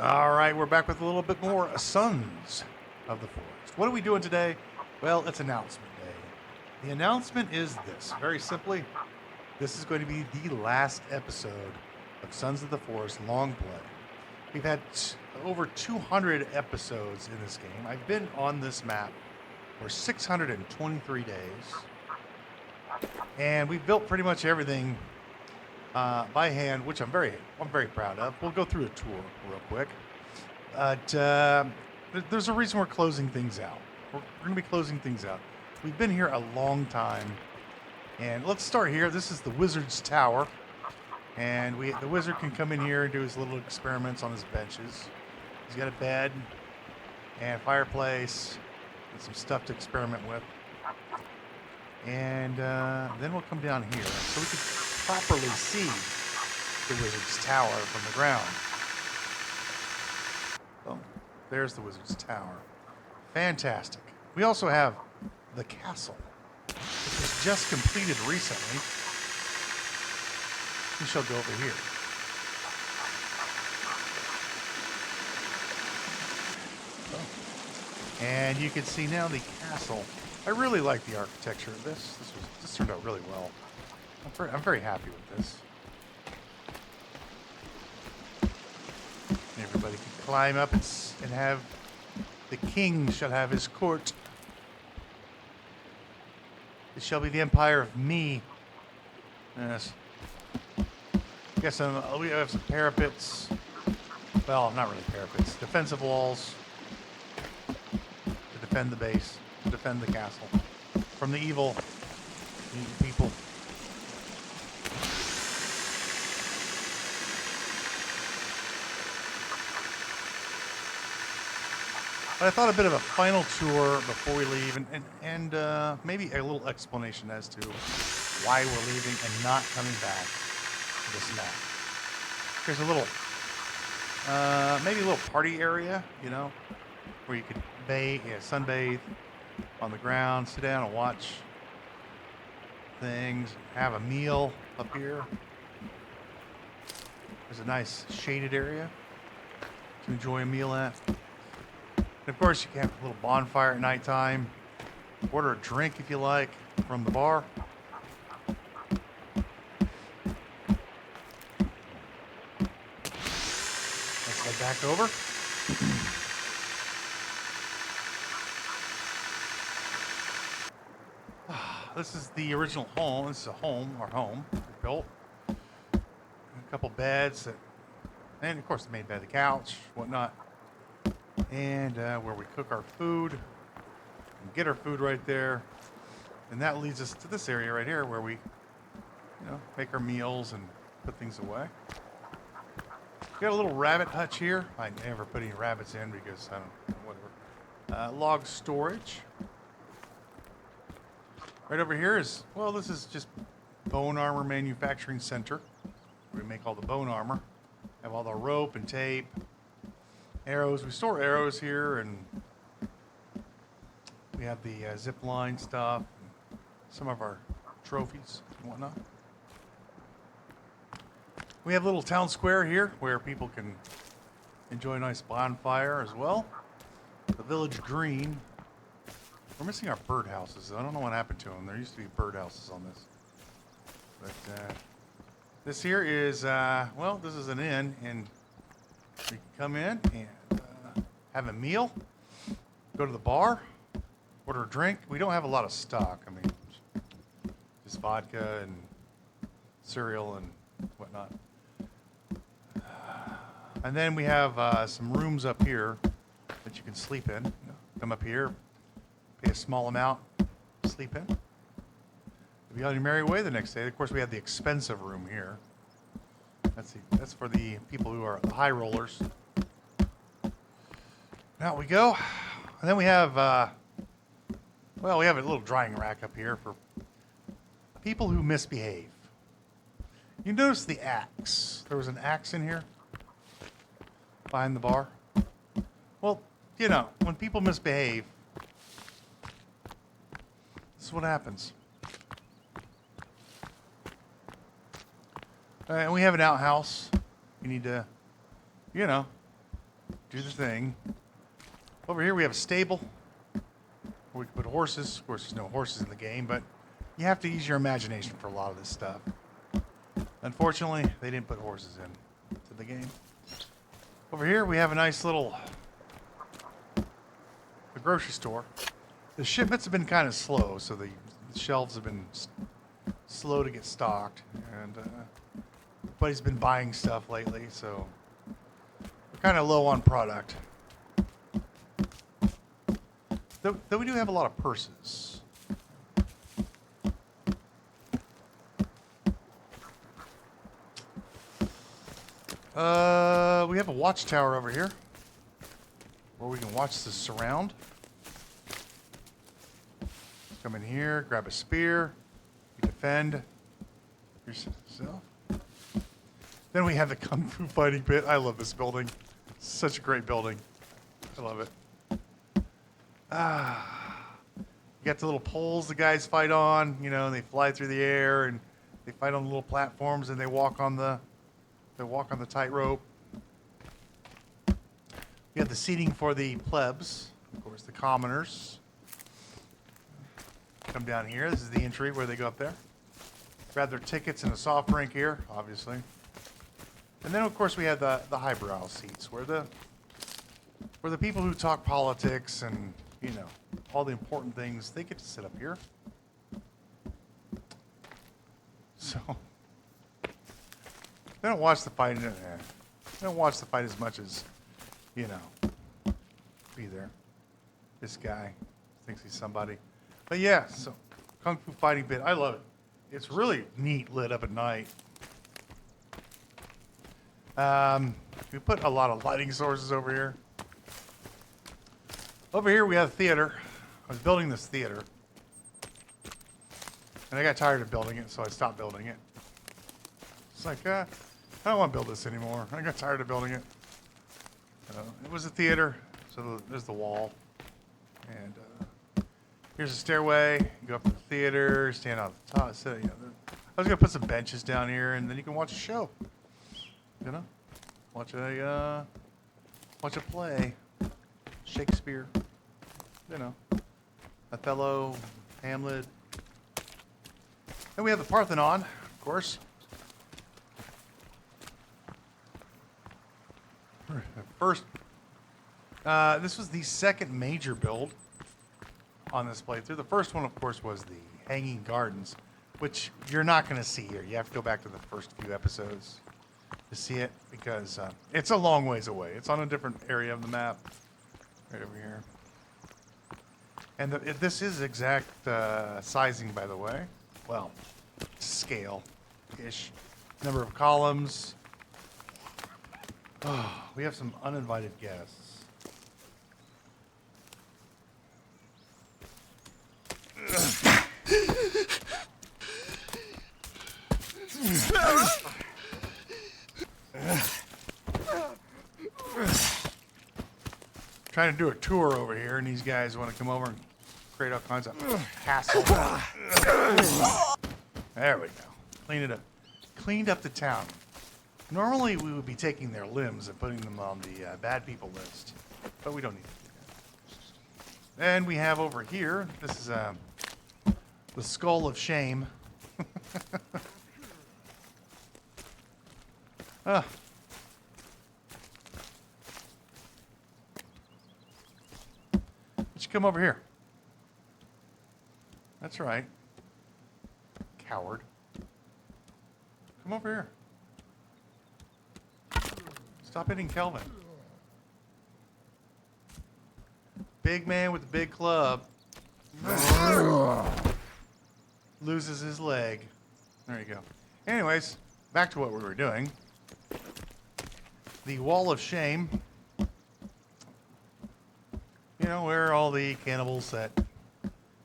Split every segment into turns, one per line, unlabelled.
All right, we're back with a little bit more Sons of the Forest. What are we doing today? Well, it's announcement day. The announcement is this very simply, this is going to be the last episode of Sons of the Forest Longplay. We've had over 200 episodes in this game. I've been on this map for 623 days, and we've built pretty much everything by hand, which I'm very proud of. We'll go through a tour real quick. But there's a reason we're closing things out. We're going to be closing things out. We've been here a long time, and let's start here. This is the Wizard's Tower, and the wizard can come in here and do his little experiments on his benches. He's got a bed and a fireplace and some stuff to experiment with. And then we'll come down here so we can properly see the Wizard's Tower from the ground. Oh, there's the Wizard's Tower. Fantastic. We also have the castle, which was just completed recently. We shall go over here. Oh. And you can see now the castle. I really like the architecture of this. This turned out really well. I'm very happy with this. And everybody can climb up and have the king shall have his court. It shall be the empire of me. Yes. Guess we have some parapets. Well, not really parapets. Defensive walls to defend the base, to defend the castle from the evil people. But I thought a bit of a final tour before we leave, and maybe a little explanation as to why we're leaving and not coming back to this map. Here's a little, maybe a little party area, you know, where you could sunbathe on the ground, sit down and watch things, have a meal up here. There's a nice shaded area to enjoy a meal at. And of course, you can have a little bonfire at nighttime. Order a drink if you like from the bar. Let's head back over. This is the original home. This is a home, our home we built. A couple beds, and of course, made by the couch, whatnot. And where we cook our food and get our food right there. And that leads us to this area right here where we, make our meals and put things away. We got a little rabbit hutch here. I never put any rabbits in because I don't know, whatever. Log storage. Right over here is, well, this is just Bone Armor Manufacturing Center. Where we make all the bone armor. Have all the rope and tape. Arrows. We store arrows here, and we have the zip line stuff, and some of our trophies and whatnot. We have a little town square here where people can enjoy a nice bonfire as well. The village green. We're missing our birdhouses. I don't know what happened to them. There used to be birdhouses on this. But this here is, this is an inn, and you can come in and have a meal, go to the bar, order a drink. We don't have a lot of stock. I mean, just vodka and cereal and whatnot. And then we have some rooms up here that you can sleep in. Come up here, pay a small amount, sleep in. You'll be on your merry way the next day. Of course, we have the expensive room here. That's for the people who are the high rollers. Now we go. And then we have, we have a little drying rack up here for people who misbehave. You notice the axe. There was an axe in here behind the bar. Well, when people misbehave, this is what happens. And we have an outhouse. You need to, do the thing. Over here we have a stable where we can put horses. Of course, there's no horses in the game, but you have to use your imagination for a lot of this stuff. Unfortunately, they didn't put horses in to the game. Over here we have a nice little grocery store. The shipments have been kind of slow, so the shelves have been slow to get stocked, and everybody's been buying stuff lately, so we're kind of low on product. Though we do have a lot of purses. We have a watchtower over here where we can watch the surround. Come in here, grab a spear, you defend yourself. Then we have the Kung Fu fighting pit. I love this building. Such a great building. I love it. You got the little poles the guys fight on, you know, and they fly through the air and they fight on the little platforms and they walk on the tightrope. You have the seating for the plebs, of course, the commoners. Come down here. This is the entry where they go up there. Grab their tickets and a soft drink here, obviously. And then, of course, we have the highbrow seats where the people who talk politics and, you know, all the important things, they get to sit up here. So they don't watch the fight. They don't watch the fight as much as, you know, be there. This guy thinks he's somebody. But yeah, so Kung Fu fighting pit. I love it. It's really neat lit up at night. We put a lot of lighting sources over here. Over here we have a theater. I was building this theater. And I got tired of building it, so I stopped building it. It's like, I don't want to build this anymore. I got tired of building it. It was a theater, so there's the wall. And here's a stairway. You go up to the theater, stand on the top. So, you know, I was going to put some benches down here, and then you can watch a show. You know? Watch a play. Shakespeare. You know. Othello, Hamlet. And we have the Parthenon, of course. First, this was the second major build on this playthrough. The first one, of course, was the Hanging Gardens, which you're not going to see here. You have to go back to the first few episodes to see it because it's a long ways away. It's on a different area of the map, right over here. And this is exact sizing, by the way. Well, scale-ish. Number of columns. Oh, we have some uninvited guests. Trying to do a tour over here, and these guys want to come over and create all kinds of hassle. There we go. Clean it up. Cleaned up the town. Normally, we would be taking their limbs and putting them on the bad people list, but we don't need to do that. And we have over here, this is the Skull of Shame. Why don't you come over here? That's right. Coward. Come over here. Stop hitting Kelvin. Big man with the big club. Loses his leg. There you go. Anyways, back to what we were doing. The Wall of Shame. You know, where all the cannibals that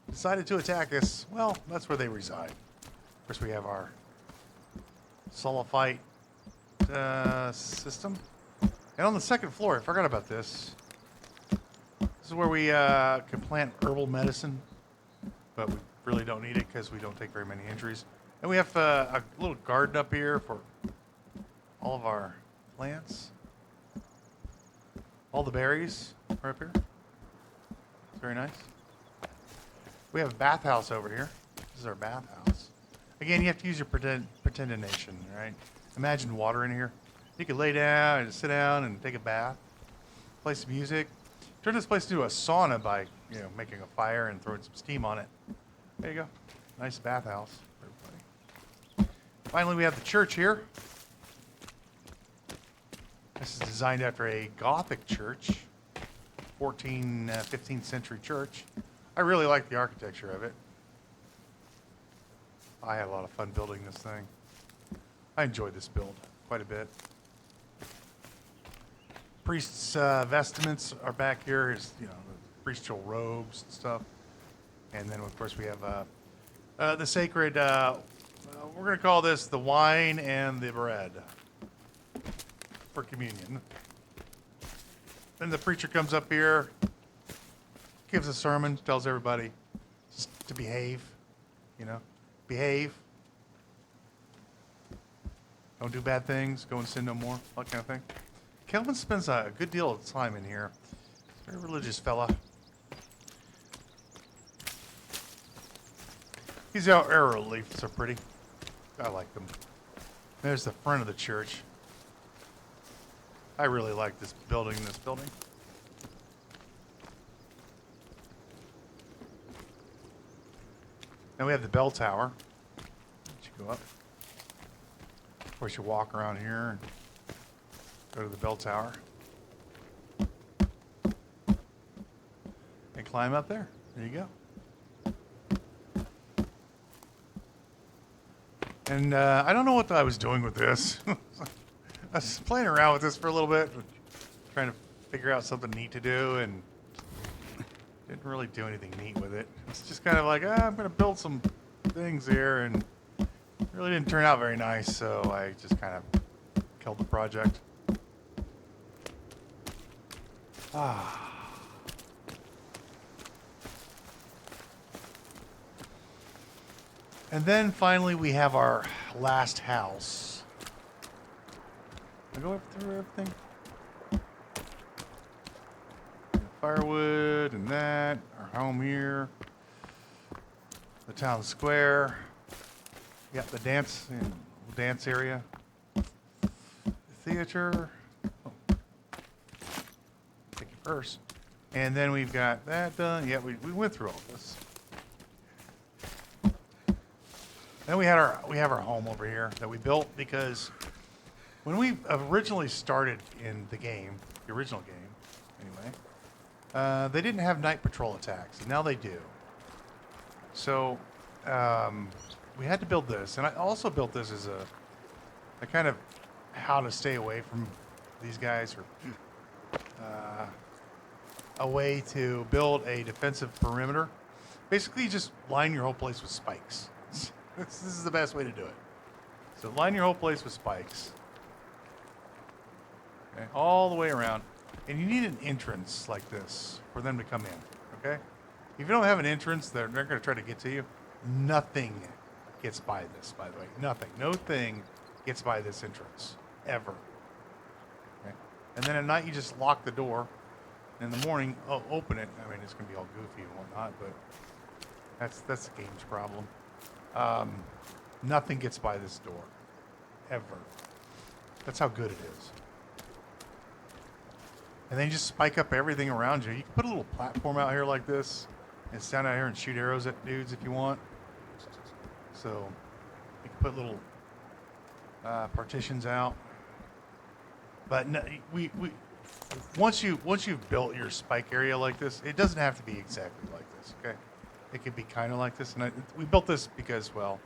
decided to attack us, well, that's where they reside. Of course, we have our sulfite system. And on the second floor, I forgot about this. This is where we can plant herbal medicine, but we really don't need it because we don't take very many injuries. And we have a little garden up here for all of our plants. All the berries are up here. It's very nice. We have a bathhouse over here. This is our bathhouse. Again, you have to use your pretendination, right? Imagine water in here. You could lay down and sit down and take a bath, play some music. Turn this place into a sauna by, making a fire and throwing some steam on it. There you go. Nice bathhouse for everybody. Finally, we have the church here. This is designed after a Gothic church, 15th century church. I really like the architecture of it. I had a lot of fun building this thing. I enjoyed this build quite a bit. Priests' vestments are back here. Is the priestly robes and stuff. And then, of course, we have the sacred. We're going to call this the wine and the bread for communion. Then the preacher comes up here, gives a sermon, tells everybody just to behave. Behave. Don't do bad things. Go and sin no more. That kind of thing. Kelvin spends a good deal of time in here. He's a very religious fella. These arrow reliefs are pretty. I like them. There's the front of the church. I really like this building. Then we have the bell tower. You go up. Of course, you walk around here and go to the bell tower. And climb up there. There you go. And I don't know what I was doing with this. I was playing around with this for a little bit, trying to figure out something neat to do, and didn't really do anything neat with it. It's just kind of like, I'm going to build some things here, and it really didn't turn out very nice, so I just kind of killed the project. And then finally we have our last house. I go through everything. Firewood and that. Our home here. The town square. Yeah, the dance area. The theater. Take it first. And then we've got that done. Yeah, we went through all this. Then we have our home over here that we built because when we originally started in the game, the original game, anyway, they didn't have night patrol attacks, and now they do. So we had to build this, and I also built this as a kind of how to stay away from these guys, or a way to build a defensive perimeter. Basically, you just line your whole place with spikes. This is the best way to do it. So line your whole place with spikes. Okay, all the way around. And you need an entrance like this for them to come in. Okay? If you don't have an entrance, they're going to try to get to you. Nothing gets by this, by the way. Nothing. No thing gets by this entrance. Ever. Okay? And then at night, you just lock the door. In the morning, open it. I mean, it's going to be all goofy and whatnot, but that's the game's problem. Nothing gets by this door. Ever. That's how good it is. And then you just spike up everything around you. You can put a little platform out here like this and stand out here and shoot arrows at dudes if you want. So you can put little partitions out. But no, once you've built your spike area like this, it doesn't have to be exactly like this, okay? It could be kind of like this. And we built this because, well,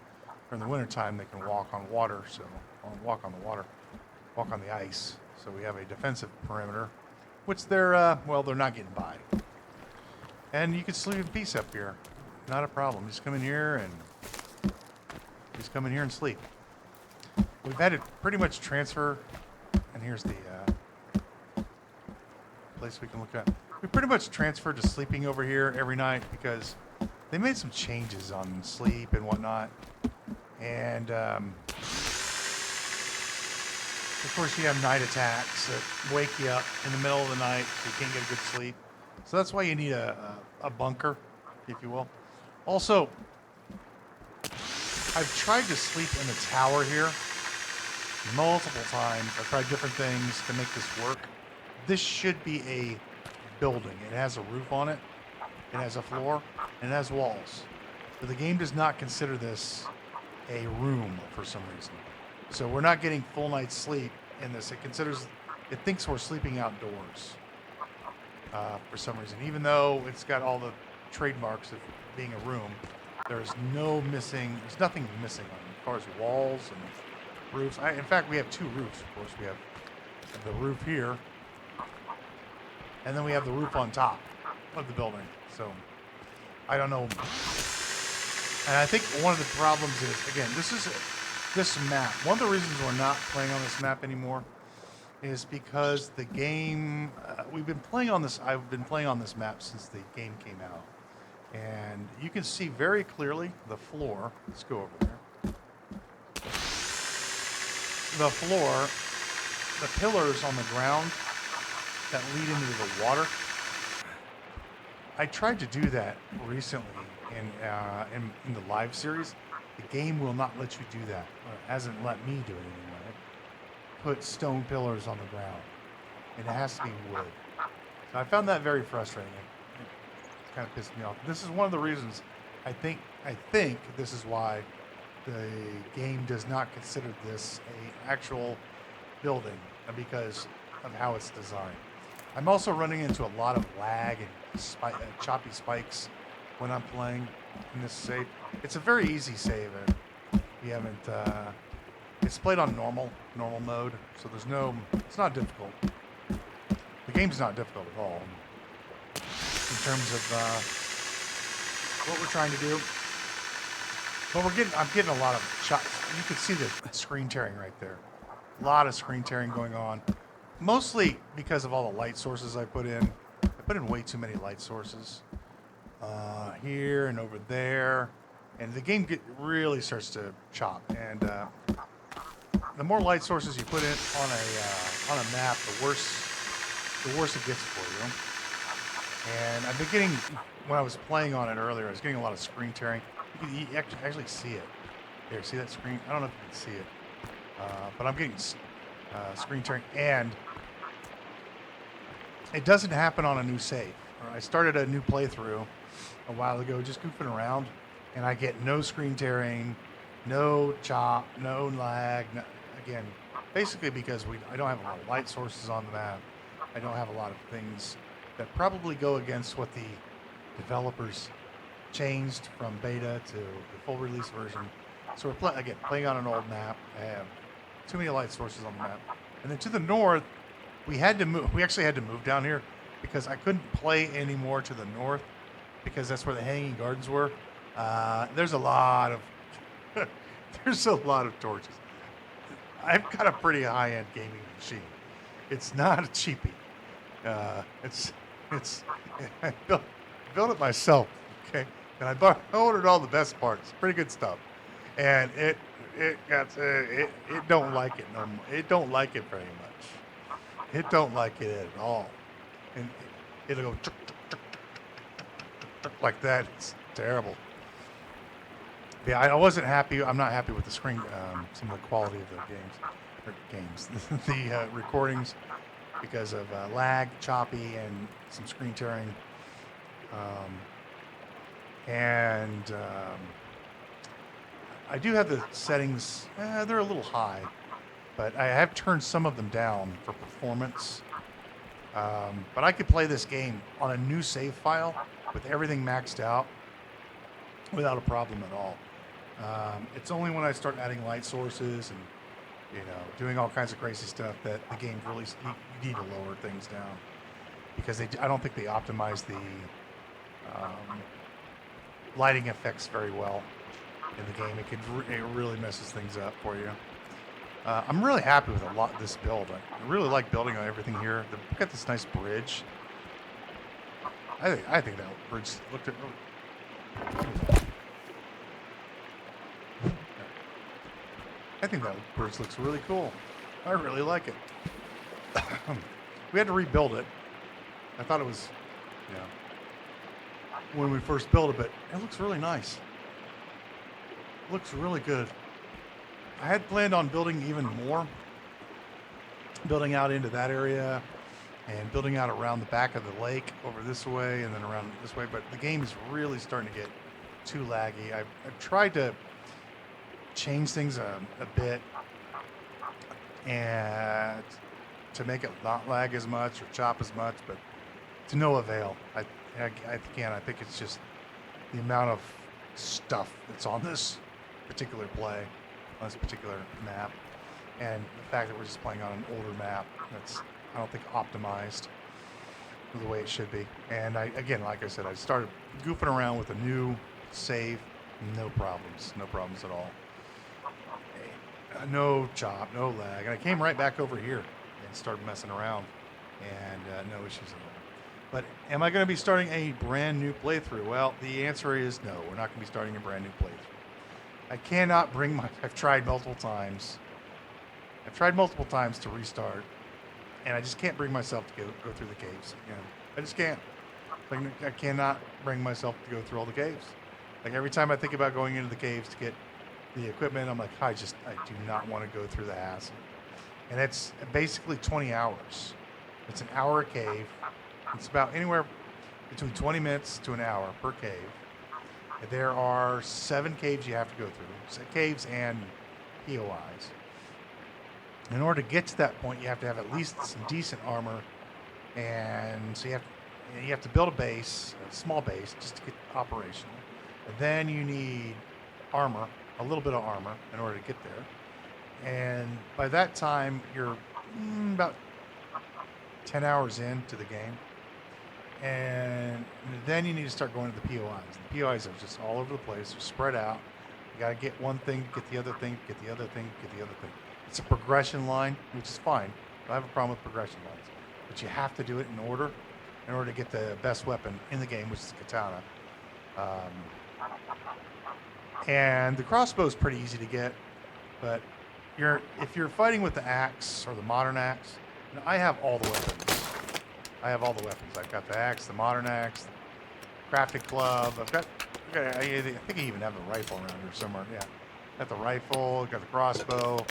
during the wintertime, they can walk on water. So walk on the water, walk on the ice. So we have a defensive perimeter, which they're not getting by. And you can sleep in peace up here. Not a problem. Just come in here and sleep. We've had to pretty much transfer, and here's the place we can look at. We pretty much transferred to sleeping over here every night because they made some changes on sleep and whatnot. And Of course, you have night attacks that wake you up in the middle of the night so you can't get a good sleep. So that's why you need a bunker, if you will. Also, I've tried to sleep in the tower here multiple times. I've tried different things to make this work. This should be a building. It has a roof on it, it has a floor, and it has walls. But the game does not consider this a room for some reason. So we're not getting full night's sleep in this. It thinks we're sleeping outdoors for some reason. Even though it's got all the trademarks of being a room, there's nothing missing on it as far as walls and roofs. In fact, we have two roofs, of course. We have the roof here, and then we have the roof on top of the building. So I don't know. And I think one of the problems is, again, this map. One of the reasons we're not playing on this map anymore is because the game, I've been playing on this map since the game came out. And you can see very clearly the floor. Let's go over there. The floor, the pillars on the ground that lead into the water. I tried to do that recently in the live series. The game will not let you do that. Or it hasn't let me do it anyway. Put stone pillars on the ground. And it has to be wood. So I found that very frustrating. It kind of pissed me off. This is one of the reasons I think this is why the game does not consider this an actual building, because of how it's designed. I'm also running into a lot of lag and choppy spikes when I'm playing in this save. It's a very easy save, and we haven't. It's played on normal mode, so it's not difficult. The game's not difficult at all in terms of what we're trying to do. But I'm getting a lot of shots. You can see the screen tearing right there. A lot of screen tearing going on. Mostly because of all the light sources I put in. I put in way too many light sources. Here and over there. And the game really starts to chop. And the more light sources you put in on a map, the worse it gets for you. And I've been getting, when I was playing on it earlier, I was getting a lot of screen tearing. You can actually see it. There, see that screen? I don't know if you can see it. But I'm getting screen tearing. And it doesn't happen on a new save. I started a new playthrough a while ago, just goofing around. And I get no screen tearing, no chop, no lag. Again, basically because I don't have a lot of light sources on the map. I don't have a lot of things that probably go against what the developers changed from beta to the full release version. So we're playing on an old map. I have too many light sources on the map. And then to the north, we actually had to move down here because I couldn't play anymore to the north because that's where the hanging gardens were. There's a lot of torches. I've got a pretty high-end gaming machine. It's not a cheapie. I built it myself. Okay, and I ordered all the best parts. Pretty good stuff, and it don't like it no more. It don't like it very much. It don't like it at all, and it'll go like that. It's terrible. Yeah, I wasn't happy. I'm not happy with the screen, some of the quality of the the recordings because of lag, choppy, and some screen tearing. I do have the settings. They're a little high, but I have turned some of them down for performance. But I could play this game on a new save file with everything maxed out without a problem at all. It's only when I start adding light sources and doing all kinds of crazy stuff that the game really you need to lower things down because I don't think they optimize the lighting effects very well in the game. It really messes things up for you. I'm really happy with this build. I really like building on everything here. Look at this nice bridge. I think that bridge looked at. I think that bridge looks really cool. I really like it. We had to rebuild it. I thought it was, yeah, when we first built it, but it looks really nice. Looks really good. I had planned on building even more, building out into that area and building out around the back of the lake over this way and then around this way, but the game is really starting to get too laggy. I've tried to change things a bit and to make it not lag as much or chop as much, but to no avail. Again, I think it's just the amount of stuff that's on this particular play, on this particular map, and the fact that we're just playing on an older map that's, I don't think, optimized the way it should be. And again, like I said, I started goofing around with a new save, no problems at all. No chop, no lag. And I came right back over here and started messing around, and no issues at all. But am I going to be starting a brand new playthrough? Well, the answer is no. We're not going to be starting a brand new playthrough. I cannot bring my... I've tried multiple times to restart, and I just can't bring myself to go through the caves again. I just can't. Like, I cannot bring myself to go through all the caves. Like, every time I think about going into the caves to get the equipment, I'm like, I do not want to go through the hassle. And it's basically 20 hours. It's an hour a cave. It's about anywhere between 20 minutes to an hour per cave. There are 7 caves you have to go through. So caves and POIs. In order to get to that point, you have to have at least some decent armor. And so you have to build a base, a small base, just to get operational. And then you need armor, a little bit of armor, in order to get there. And by that time, you're about 10 hours into the game. And then you need to start going to the POIs. The POIs are just all over the place. They're spread out. You got to get one thing, get the other thing, get the other thing, get the other thing. It's a progression line, which is fine. I don't have a problem with progression lines. But you have to do it in order to get the best weapon in the game, which is the katana. And the crossbow is pretty easy to get, but if you're fighting with the axe or the modern axe, I have all the weapons. I've got the axe, the modern axe, the crafted club. I think I even have the rifle around here somewhere. Yeah, got the rifle, got the crossbow,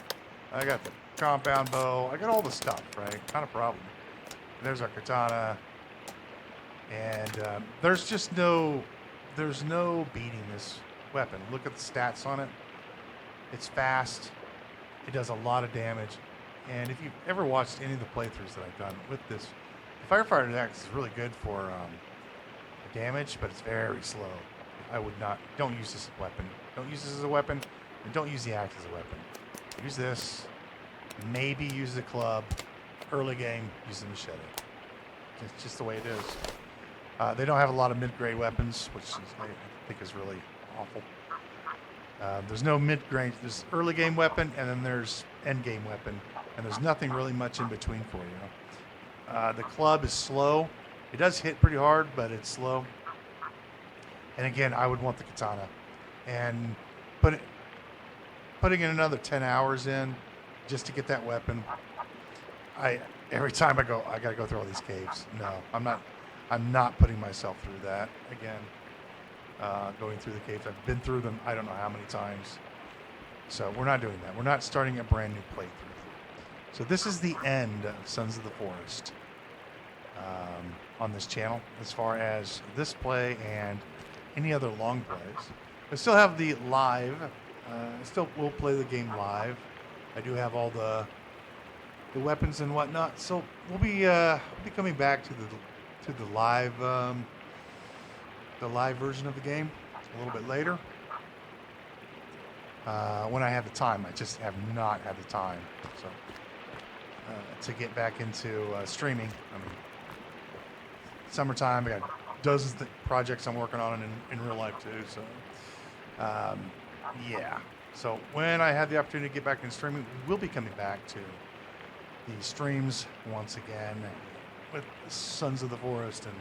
I got the compound bow. I got all the stuff, right? Not a problem. There's our katana, and there's no beating this weapon. Look at the stats on it. It's fast. It does a lot of damage. And if you've ever watched any of the playthroughs that I've done with this, the Firefighter axe is really good for damage, but it's very slow. Don't use this as a weapon. Don't use this as a weapon, and don't use the axe as a weapon. Use this. Maybe use the club. Early game, use the machete. It's just the way it is. They don't have a lot of mid-grade weapons, which I think is really awful. There's no mid-grade. There's early game weapon, and then there's end game weapon, and there's nothing really much in between for you. The club is slow. It does hit pretty hard, but it's slow. And again, I would want the katana, and putting in another 10 hours in just to get that weapon. Every time I got to go through all these caves. No, I'm not putting myself through that again. Going through the caves. I've been through them I don't know how many times. So we're not doing that. We're not starting a brand new playthrough. So this is the end of Sons of the Forest on this channel as far as this play and any other long plays. I still have the live. I still will play the game live. I do have all the weapons and whatnot. So we'll be coming back to the live version of the game a little bit later when I have the time. I just have not had the time to get back into streaming. I mean, summertime. I got dozens of projects I'm working on in real life too. So yeah. So when I have the opportunity to get back into streaming, we will be coming back to the streams once again with Sons of the Forest and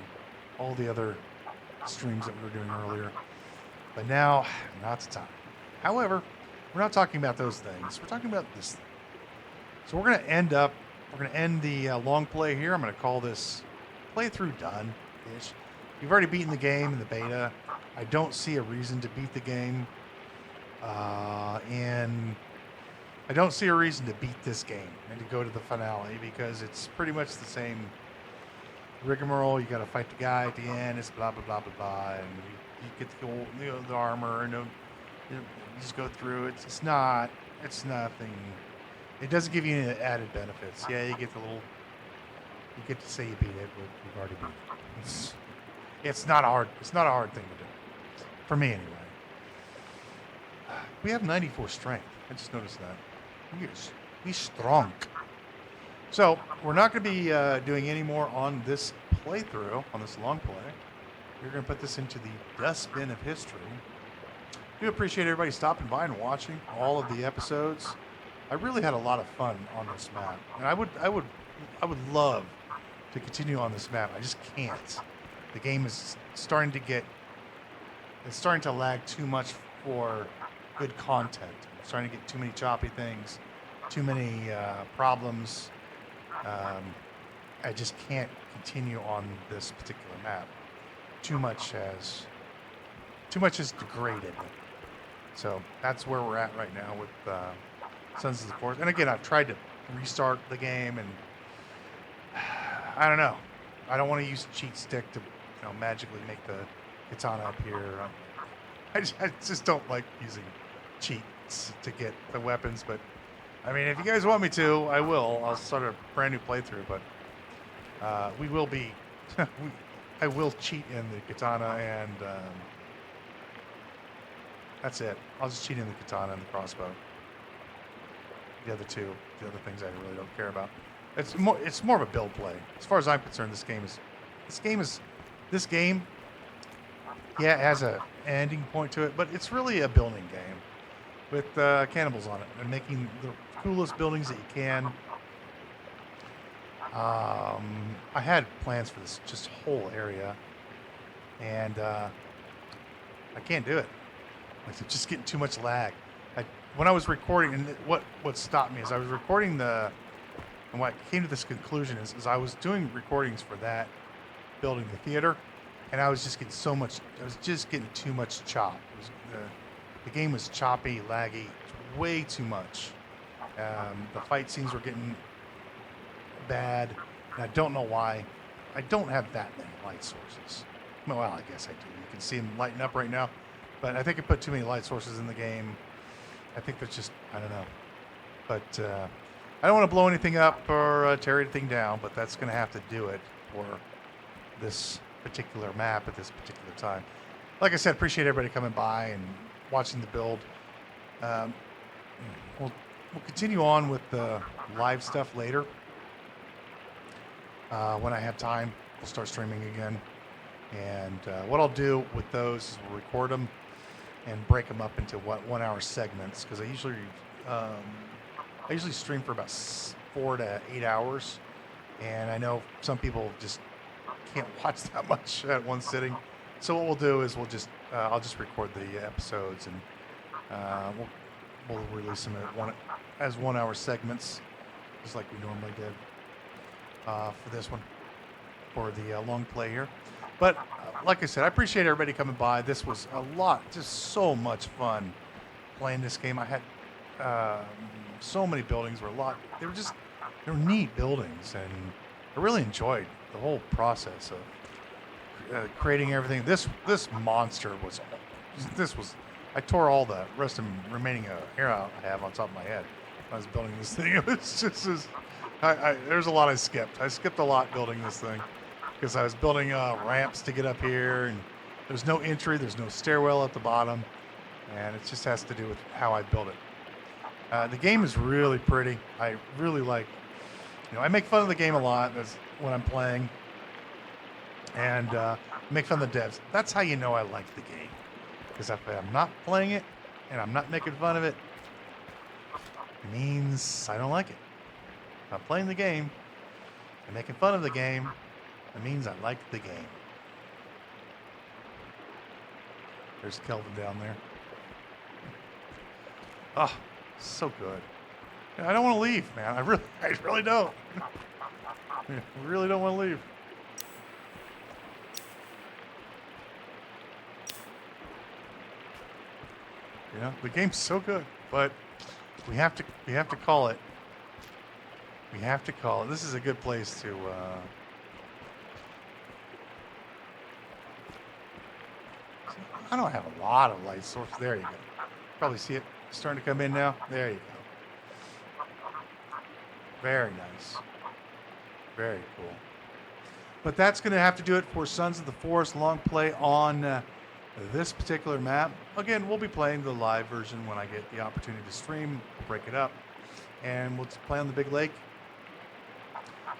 all the other streams that we were doing earlier. But now, not the time. However, we're not talking about those things. We're talking about this So we're gonna end the long play here. I'm gonna call this playthrough done-ish. You've already beaten the game in the beta. I don't see a reason to beat the game, and I don't see a reason to beat this game and to go to the finale because it's pretty much the same rigmarole. You got to fight the guy at the end. It's blah blah blah blah blah, and you get the gold, the armor, and you just go through. It's not. It's nothing. It doesn't give you any added benefits. Yeah, you get the little. You get to say you beat it, but you've already beat it. It's not a hard. It's not a hard thing to do, for me anyway. We have 94 strength. I just noticed that. We're strong. So we're not going to be doing any more on this playthrough, on this long play. We're going to put this into the dustbin of history. I do appreciate everybody stopping by and watching all of the episodes. I really had a lot of fun on this map, and I would love to continue on this map. I just can't. The game is starting to lag too much for good content. It's starting to get too many choppy things, too many problems. I just can't continue on this particular map. Too much has degraded. So that's where we're at right now with Sons of the Forest. And again, I've tried to restart the game, and I don't know. I don't want to use a cheat stick to magically make the katana appear. I just don't like using cheats to get the weapons, but I mean, if you guys want me to, I will. I'll start a brand new playthrough, but we will be. I will cheat in the katana, and that's it. I'll just cheat in the katana and the crossbow. The other things I really don't care about. It's more of a build play. As far as I'm concerned, this game, yeah, it has a ending point to it, but it's really a building game with cannibals on it and making the coolest buildings that you can. I had plans for this just whole area, and I can't do it. Like, it's just getting too much lag. When I was recording, and what stopped me is I was recording and what came to this conclusion is I was doing recordings for that building, the theater, and I was just getting too much chop. The game was choppy, laggy, way too much. The fight scenes were getting bad, and I don't know why. I don't have that many light sources. Well, I guess I do. You can see them lighting up right now, but I think I put too many light sources in the game. I think that's just, I don't know. But I don't want to blow anything up or tear anything down, but that's going to have to do it for this particular map at this particular time. Like I said, appreciate everybody coming by and watching the build. We'll continue on with the live stuff later. When I have time, we'll start streaming again. And what I'll do with those is we'll record them and break them up into 1 hour segments, because I usually stream for about 4 to 8 hours, and I know some people just can't watch that much at one sitting. So what we'll do is I'll just record the episodes, and we'll release them as 1 hour segments, just like we normally did for this one, for the long play here. But like I said, I appreciate everybody coming by. This was a lot, just so much fun playing this game. I had so many buildings they were neat buildings, and I really enjoyed the whole process of creating everything. This monster was I tore all the rest of the remaining hair I have on top of my head when I was building this thing. It was just there's a lot I skipped. I skipped a lot building this thing, because I was building ramps to get up here, and there's no entry, there's no stairwell at the bottom, and it just has to do with how I built it. The game is really pretty. I really like, I make fun of the game a lot when I'm playing, and make fun of the devs. That's how you know I like the game, because if I'm not playing it and I'm not making fun of it, it means I don't like it. If I'm playing the game and making fun of the game, it means I like the game. There's Kelvin down there. Oh, so good. I don't want to leave, man. I really don't. I really don't want to leave. Yeah, the game's so good, but we have to call it. We have to call it. This is a good place to. I don't have a lot of light source. There you go. Probably see it starting to come in now. There you go. Very nice. Very cool. But that's going to have to do it for Sons of the Forest long play on this particular map. Again, we'll be playing the live version when I get the opportunity to stream, break it up, and we'll play on the big lake.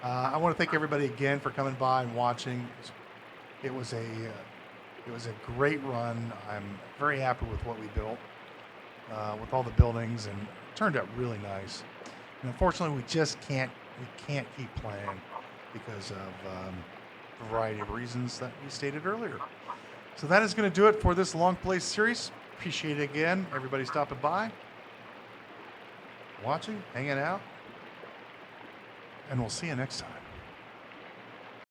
I want to thank everybody again for coming by and watching. It was a great run. I'm very happy with what we built, with all the buildings, and it turned out really nice. And unfortunately, we can't keep playing because of a variety of reasons that we stated earlier. So that is going to do it for this long play series. Appreciate it again, everybody stopping by, watching, hanging out, and we'll see you next time.